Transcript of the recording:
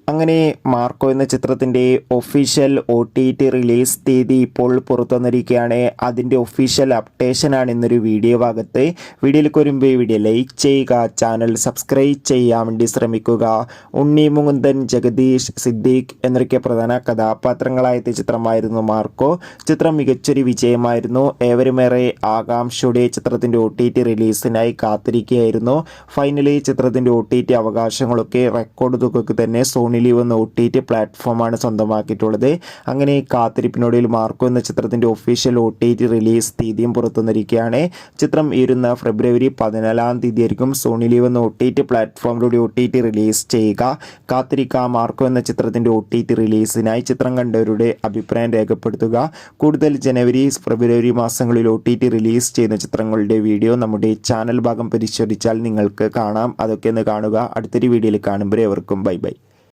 അങ്ങനെ മാർക്കോ എന്ന ചിത്രത്തിൻ്റെ ഒഫീഷ്യൽ OTT റിലീസ് തീയതി ഇപ്പോൾ പുറത്തു വന്നിരിക്കുകയാണ്. അതിൻ്റെ ഒഫീഷ്യൽ അപ്ഡേഷനാണ് ഇന്നൊരു വീഡിയോ ഭാഗത്ത്. വീഡിയോയിലേക്ക് വരുമ്പോൾ ഈ വീഡിയോ ലൈക്ക് ചെയ്യുക, ചാനൽ സബ്സ്ക്രൈബ് ചെയ്യാൻ വേണ്ടി ശ്രമിക്കുക. ഉണ്ണി മുകുന്ദൻ, ജഗദീഷ്, സിദ്ദീഖ് എന്നൊക്കെ പ്രധാന കഥാപാത്രങ്ങളായ ചിത്രമായിരുന്നു മാർക്കോ. ചിത്രം മികച്ചൊരു വിജയമായിരുന്നു. ഏവരുമേറെ ആകാംക്ഷയോടെ ചിത്രത്തിൻ്റെ OTT റിലീസിനായി കാത്തിരിക്കുകയായിരുന്നു. ഫൈനലി ചിത്രത്തിൻ്റെ OTT അവകാശങ്ങളൊക്കെ റെക്കോർഡ് തുകയ്ക്ക് തന്നെ സോണി ലിവ് എന്ന OTT പ്ലാറ്റ്ഫോമാണ് സ്വന്തമാക്കിയിട്ടുള്ളത്. അങ്ങനെ കാത്തിരിപ്പിനൊടുവിൽ മാർക്കോ എന്ന ചിത്രത്തിൻ്റെ ഒഫീഷ്യൽ OTT റിലീസ് തീയതിയും പുറത്തുവന്നിരിക്കുകയാണ്. ചിത്രം ഇരുന്ന ഫെബ്രുവരി 14 തീയതി ആയിരിക്കും സോണി ലിവ് എന്ന OTT പ്ലാറ്റ്ഫോമിലൂടെ OTT റിലീസ് ചെയ്യുക. കാത്തിരിക്കുക മാർക്കോ എന്ന ചിത്രത്തിൻ്റെ OTT റിലീസിനായി. ചിത്രം കണ്ടവരുടെ അഭിപ്രായം രേഖപ്പെടുത്തുക. കൂടുതൽ ജനുവരി, ഫെബ്രുവരി മാസങ്ങളിൽ OTT റിലീസ് ചെയ്യുന്ന ചിത്രങ്ങളുടെ വീഡിയോ നമ്മുടെ ചാനൽ ഭാഗം പരിശോധിച്ചാൽ നിങ്ങൾക്ക് കാണാം. അതൊക്കെ ഒന്ന് കാണുക. അടുത്തൊരു വീഡിയോയിൽ കാണുമ്പോൾ എവർക്കും ബൈ ബൈ.